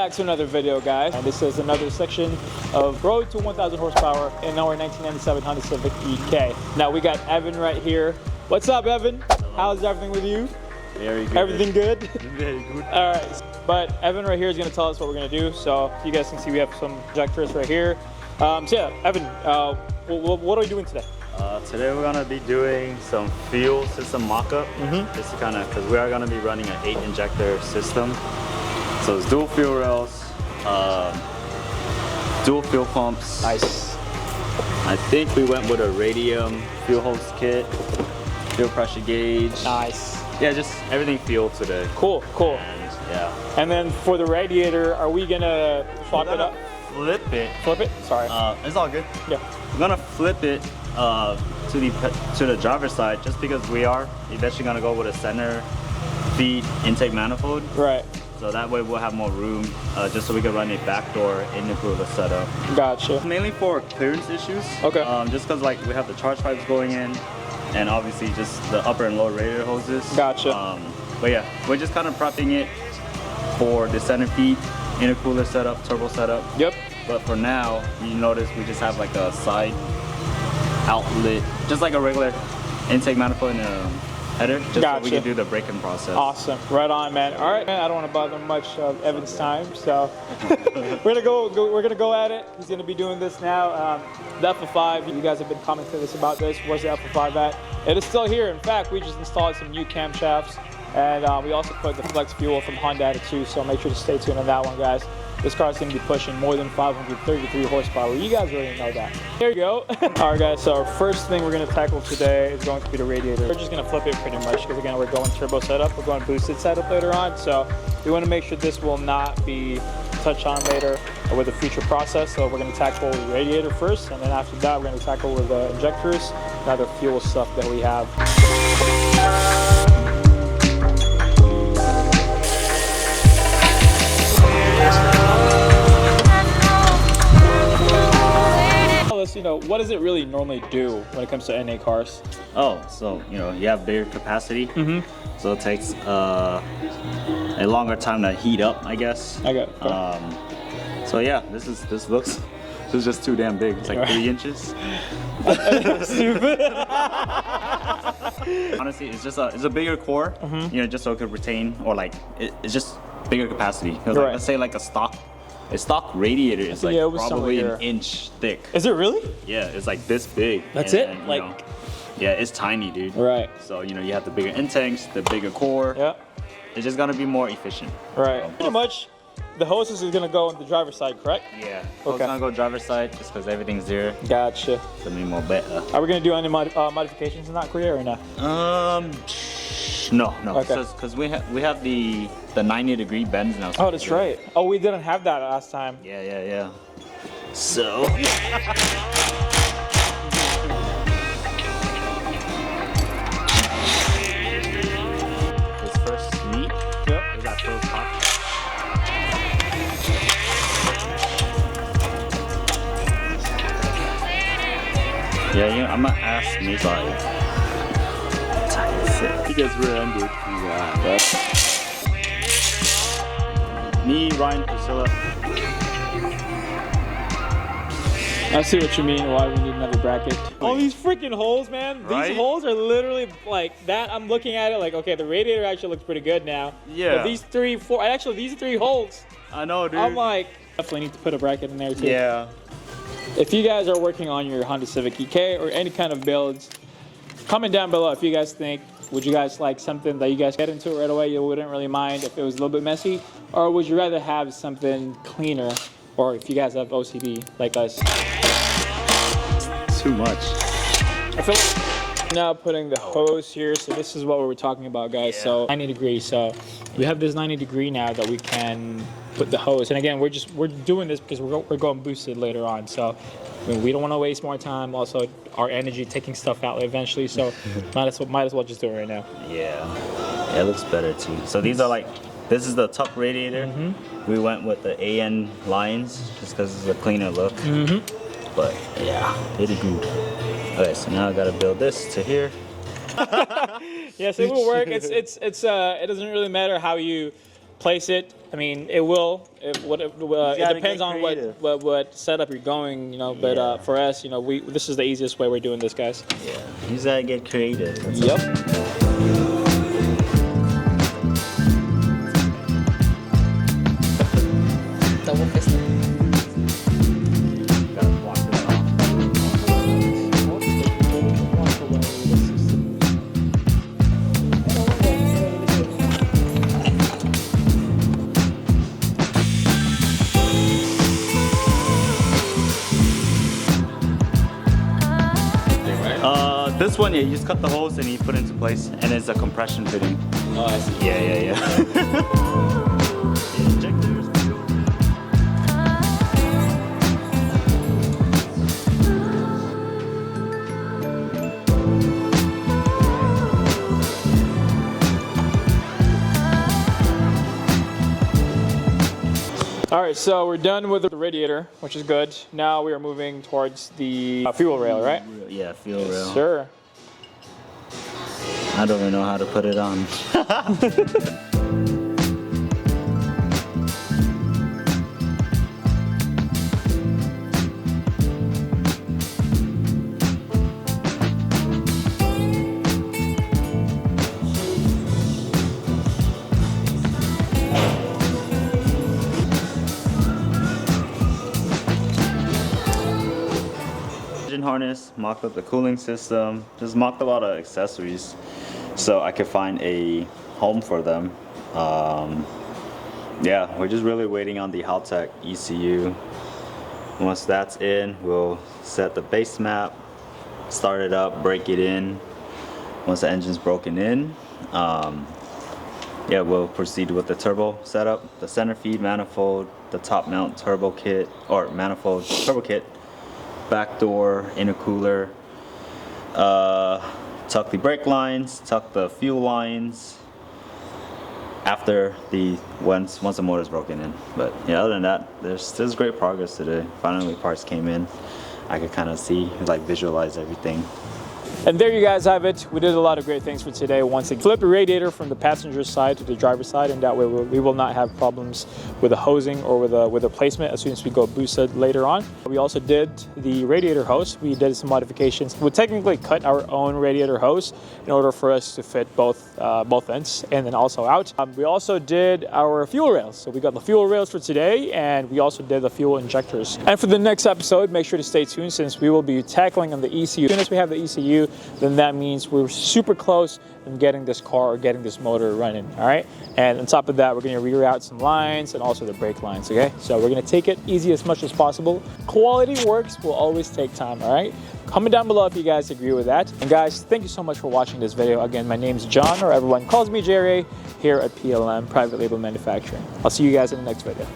back to another video, guys. And this is another section of Road to 1,000 horsepower in our 1997 Honda Civic EK. Now we got Evan right here. What's up, Evan? Hello. How's everything with you? Very good. Everything good? Very good. All right. But Evan right here is going to tell us what we're going to do. So you guys can see we have some injectors right here. So yeah, Evan, what are we doing today? Today we're gonna be doing some fuel system mock-up. Just to kind of, because we are gonna be running an 8 injector system. So it's dual fuel rails, dual fuel pumps. Nice. I think we went with a radium fuel hose kit, fuel pressure gauge. Nice. Yeah, just everything fuel today. Cool, cool. And yeah. And then for the radiator, are we gonna swap it up? Flip it. Flip it? Sorry. It's all good. Yeah. We're gonna flip it to the driver's side, just because we are eventually gonna go with a center feed intake manifold. Right. So that way we'll have more room, just so we can run a back door in the cooler setup. Gotcha. Mainly for clearance issues. Okay. Just because like we have the charge pipes going in, and obviously just the upper and lower radiator hoses. Gotcha. But yeah, we're just kind of prepping it for the center feed intercooler setup, turbo setup. Yep. But for now, you notice we just have like a side outlet, just like a regular intake manifold and a header, just so we can do the braking process. Awesome. Right on, man. All right, man. I don't want to bother much of Evan's time, so we're gonna go at it. He's gonna be doing this now. The FL5. You guys have been commenting to us about this. Where's the FL5 at? It is still here. In fact, we just installed some new camshafts, and we also put the flex fuel from Honda Attitude. So make sure to stay tuned on that one, guys. This car is going to be pushing more than 533 horsepower. You guys already know that. There you go. All right, guys. So our first thing we're going to tackle today is going to be the radiator. We're just going to flip it pretty much because, again, we're going turbo setup. We're going boosted setup later on. So we want to make sure this will not be touched on later with a future process. So we're going to tackle the radiator first. And then after that, we're going to tackle with the injectors and other fuel stuff that we have. You know, what does it really normally do when it comes to NA cars? Oh, so you know, you have bigger capacity, so it takes a longer time to heat up, I guess. I got it. So yeah, this is just too damn big. It's like 3 inches. Stupid. Honestly, it's a bigger core, you know, just so it could retain, or like it's just bigger capacity. Like, let's say like a stock radiator is like probably an inch thick. Is it really? Yeah, it's like this big. That's it? Like, know, yeah, it's tiny, dude. Right. So, you know, you have the bigger intakes, the bigger core. Yeah. It's just gonna be more efficient. Right. So, pretty much, the hoses is gonna go on the driver's side, correct? Yeah. Okay. It's gonna go driver's side just because everything's there. Gotcha. It's gonna be more better. Are we gonna do any modifications in that career or not? No. Okay. Because we have the 90-degree bends now. Oh, that's right. Oh, we didn't have that last time. Yeah. So. This first meet. Yep. Is that first hot? Yeah, you know, I'm gonna ask me sorry. He gets rear-ended. Yeah, me, Ryan, Priscilla. I see what you mean, why we need another bracket. All these freaking holes, man. Right? These holes are literally like that. I'm looking at it like, okay, the radiator actually looks pretty good now. Yeah. But these 3 holes. I know, dude. I'm like, definitely need to put a bracket in there too. Yeah. If you guys are working on your Honda Civic EK or any kind of builds, comment down below if you guys think, would you guys like something that you guys get into right away, you wouldn't really mind if it was a little bit messy? Or would you rather have something cleaner? Or if you guys have OCD like us? Too much. I feel like now putting the hose here, so this is what we were talking about, guys. Yeah. So 90 degrees, so we have this 90 degree now that we can put the hose. And again, we're doing this because we're going boosted later on. So I mean, we don't want to waste more time. Also, our energy taking stuff out eventually. So might as well just do it right now. Yeah, it looks better too. So these are like, this is the tuck radiator. We went with the AN lines just because it's a cleaner look. But yeah, pretty good. Okay, so now I gotta build this to here. Yes, it will work. It doesn't really matter how you place it. I mean, it will. It depends on what setup you're going, you know. But Yeah. for us, you know, this is the easiest way we're doing this, guys. Yeah, you just gotta get creative. That's Yep. Double fisted. This one, yeah, you just cut the holes and you put it into place, and it's a compression fitting. Oh, I see. Yeah. Injectors. All right, so we're done with the radiator, which is good. Now we are moving towards the fuel rail, right? Yeah, fuel rail. Sure. I don't even know how to put it on. Engine harness, mocked up the cooling system, just mocked up a lot of accessories so I could find a home for them. Yeah, we're just really waiting on the Haltech ECU. Once that's in, we'll set the base map, start it up, break it in. Once the engine's broken in, yeah, we'll proceed with the turbo setup, the center feed manifold, the top mount turbo kit, or manifold turbo kit, back door, intercooler, tuck the brake lines, tuck the fuel lines after once the motor's broken in. But yeah, other than that, there's great progress today. Finally parts came in. I could kind of see, like, visualize everything. And there you guys have it. We did a lot of great things for today. Once again, flip the radiator from the passenger side to the driver's side, and that way we will not have problems with the hosing or with the placement as soon as we go boosted later on. We also did the radiator hose. We did some modifications. We technically cut our own radiator hose in order for us to fit both ends and then also out. We also did our fuel rails. So we got the fuel rails for today, and we also did the fuel injectors. And for the next episode, make sure to stay tuned, since we will be tackling on the ECU. As soon as we have the ECU, then that means we're super close in getting this car or getting this motor running, all right? And on top of that, we're gonna reroute some lines and also the brake lines, okay? So we're gonna take it easy as much as possible. Quality works will always take time, all right? Comment down below if you guys agree with that. And guys, thank you so much for watching this video. Again, my name's John, or everyone calls me Jerry, here at PLM, Private Label Manufacturing. I'll see you guys in the next video.